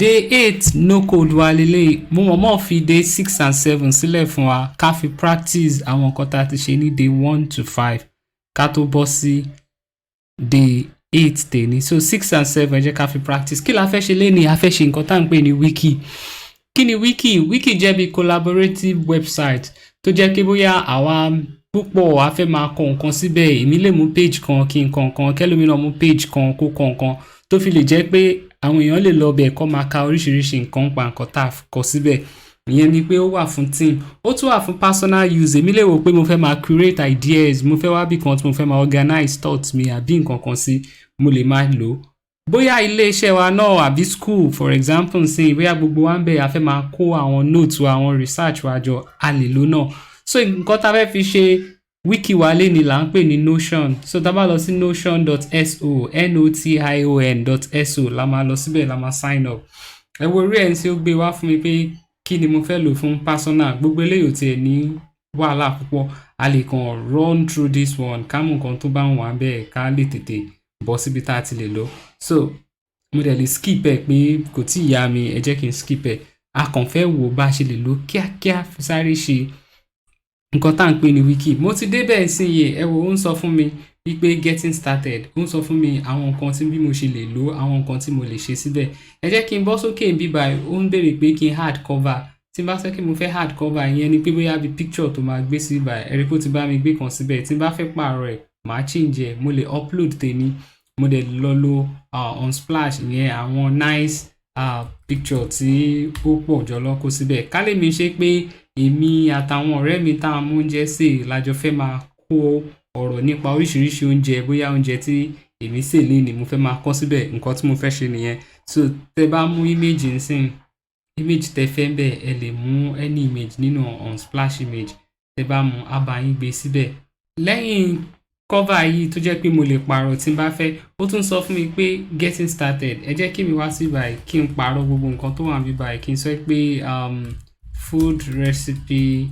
day 8 no code wa lélẹ̀ mo mọ̀ fi day 6 and 7 sílẹ̀ fún wa ká fi practice àwọn nǹkan tá a ti ṣe ní day 1 to 5 ká tó bọ́ sí day 8 tèmi. So 6 and 7 jẹ́ ká fi practice. Kí la fẹ́ ṣe lénìí? A fẹ́ ṣe nǹkan tá à ń pè ní wiki. Kí ni wiki? Wiki jẹ́ bí collaborative website tó jẹ́ kí bóyá àwa púpọ̀ a fẹ́ máa kọ nǹkan síbẹ̀. Èmi lè mú page kan kí n kọ nǹkan, kẹ́lòmíràn mú page kan kó kọ nǹkan tó fi lè jẹ́ pé àwọn èèyàn lè lọ bẹ̀ kó máa ka oríṣiríṣi nǹkan pa nǹkan tá a kọ síbẹ̀. Ìyẹn ni pé ó wà fún team, ó tún wà fún personal use. Èmi lè wò pé mo fẹ́ máa create ideas, mo fẹ́ wá bí kan tí mo fẹ́ máa organize thoughts mi àbí nǹkan kan sí, mo lè máa lò. Bóyá ilé iṣẹ́ wa náà àbí school for example sí, bóyá gbogbo wa ń bẹ̀ a fẹ́ máa kó àwọn notes wa, àwọn research wa jọ, a lè lò náà. So nǹkan tá a fẹ́ fi ṣe wiki wa lénìí là ń pè ní Notion. So tá bá lọ sí notion.so notion.so la máa lọ síbẹ̀, la máa sign up. Ẹ wo orí ẹ̀ tí ó gbé wá fún mi pé kí ni mo fẹ́ lò fún personal. Gbogbo eléyìí ò tiẹ̀ ní wàhálà púpọ̀, a lè kàn run through this one ká mú nǹkan tó bá ń wà bẹ́ẹ̀ ká lè tètè bọ́ síbi tá a ti lè lò. So mo dẹ̀ lè skip ẹ̀ pé kò tí ì yá mi, ẹ jẹ́ kí n skip ẹ̀. A kàn fẹ́ wò bá ṣe lè lò kíákíá fi sáré ṣe nǹkan tá à ń pè ní wiki. Mo ti débẹ̀ sí iye ẹ wo, ó ń sọ fún mi wípé getting started, ó ń sọ fún mi àwọn nǹkan tí bí mo ṣe lè lò, àwọn nǹkan tí mo lè ṣe síbẹ̀. Ẹ jẹ́ kí n bọ́ sókè bí báyìí, ó ń béèrè pé kí n add cover. Tí n bá fẹ́ kí mo fẹ́ add cover, ìyẹn ni pé bóyá bí picture tó máa gbé sí báyìí, ẹ rí pé ó ti bá mi gbé kan síbẹ̀. Tí n bá fẹ́ pààrọ̀ ẹ̀, màá change ẹ̀, mo lè upload tèmi, mo dẹ̀ lọ lo Unsplash, ìyẹn àwọn nice picture tí ó pọ̀ jọlọ kó síbẹ̀. Ká lè mi ṣe pé èmi àtàwọn ọ̀rẹ́ mi tá a mú oúnjẹ sè lájọ fẹ́ máa kó ọ̀rọ̀ nípa oríṣiríṣi oúnjẹ, bóyá oúnjẹ tí èmi sè lénìí mo fẹ́ máa kọ síbẹ̀, nǹkan tí mo fẹ́ ṣe nìyẹn. So tẹ bá mú image nsìn, image tẹ fẹ́ ń bẹ̀, ẹ lè mú any image nínú Unsplash image, tẹ bá mú á bá yín gbé síbẹ̀. Lẹ́yìn cover yìí tó jẹ́ pé mo lè pààrọ̀ tí n bá fẹ́, ó tún sọ fún mi pé getting started. Ẹ jẹ́ kí mi wá sí báyìí kí n pààrọ̀ gbogbo nǹkan tó wà níbí báyìí, kí n sọ pé food recipe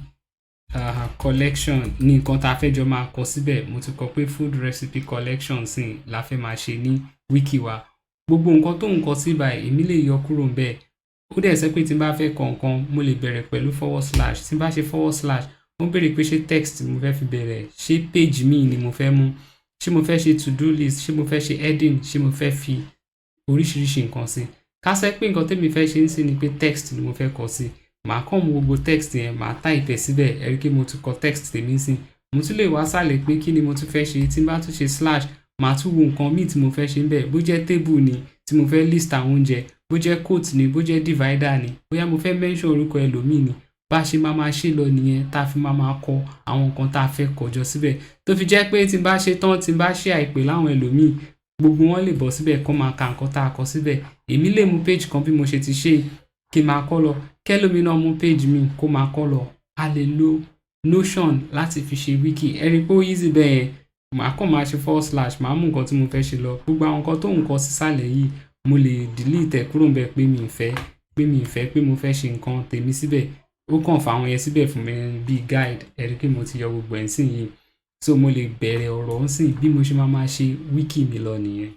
collection ní nǹkan tá a fẹ́ jọ máa kọ síbẹ̀. Mo ti kọ pé food recipe collection sí la fẹ́ máa ṣe ní wiki wa. Gbogbo nǹkan tó ń kọ sí báyìí èmi lè yọ kúrò ń bẹ̀. Ó dẹ̀ sọ pé tí n bá fẹ́ kọ nǹkan mo lè bẹ̀rẹ̀ pẹ̀lú // tí n bá ṣe // ó ń béèrè pé ṣé text mo fẹ́ fi bẹ̀rẹ̀, ṣé page mi ni mo fẹ́ mú, ṣé mo fẹ́ ṣe to do list, ṣé mo fẹ́ ṣe heading, ṣé mo fẹ́ fi oríṣiríṣi nǹkan sí. Ká sẹ́ pé nǹkan tèmi fẹ́ ṣe ń sí ni pé text ni mo fẹ́ kọ sí. Màá kàn mú gbogbo text yẹn, màá type ẹ̀ síbẹ̀, ẹ rí pé mo ti kọ text tèmi sí. Mo tún lè wá sálẹ̀ pé kí ni mo tún fẹ́ ṣe. Tí n bá tún ṣe /, màá tún wo nǹkan míì tí mo fẹ́ ṣe ń bẹ̀. Bó jẹ́ table ni tí mo fẹ́ list àwọn oúnjẹ, bó jẹ́ quote ni, bó jẹ́ divider ni, bóyá mo fẹ́ mention orúkọ ẹlòmíì ni. Bá ṣe máa ṣe lọ nìyẹn tá a fi máa kọ àwọn nǹkan tá a fẹ́ kọ jọ síbẹ̀. Tó fi jẹ́ pé tí n bá ṣe tán, tí n bá ṣe àìpé láwọn ẹlòmíì, gbogbo wọn lè bọ́ síbẹ̀ kó máa ka nǹkan tá a kọ síbẹ̀. Èmi lè mú page kan bí mo ṣe ti ṣe kí n máa kọ lọ, kẹ́lòmíràn mú page mi kó máa kọ lọ. A lè lo Notion láti fi ṣe wiki. Ẹ rí pé ó easy bẹ́ẹ̀ yẹn. Màá kàn máa ṣe // màá mú nǹkan tí mo fẹ́ ṣe lọ. Gbogbo àwọn nǹkan tó ń kọ sísàlẹ̀ yìí mo lè delete ẹ̀ kúrò ń bẹ̀ pé mi ì fẹ́ pé mo fẹ́ ṣe nǹkan tèmi síbẹ̀. Ó kàn fà àwọn yẹn síbẹ̀ fún mi bí guide. Ẹ rí pé mo ti yọ gbogbo ẹ̀ sí yìí. So mo lè bẹ̀rẹ̀ ọ̀rọ̀ ń sìn bí mo ṣe máa ṣe wiki mi lọ nìyẹn.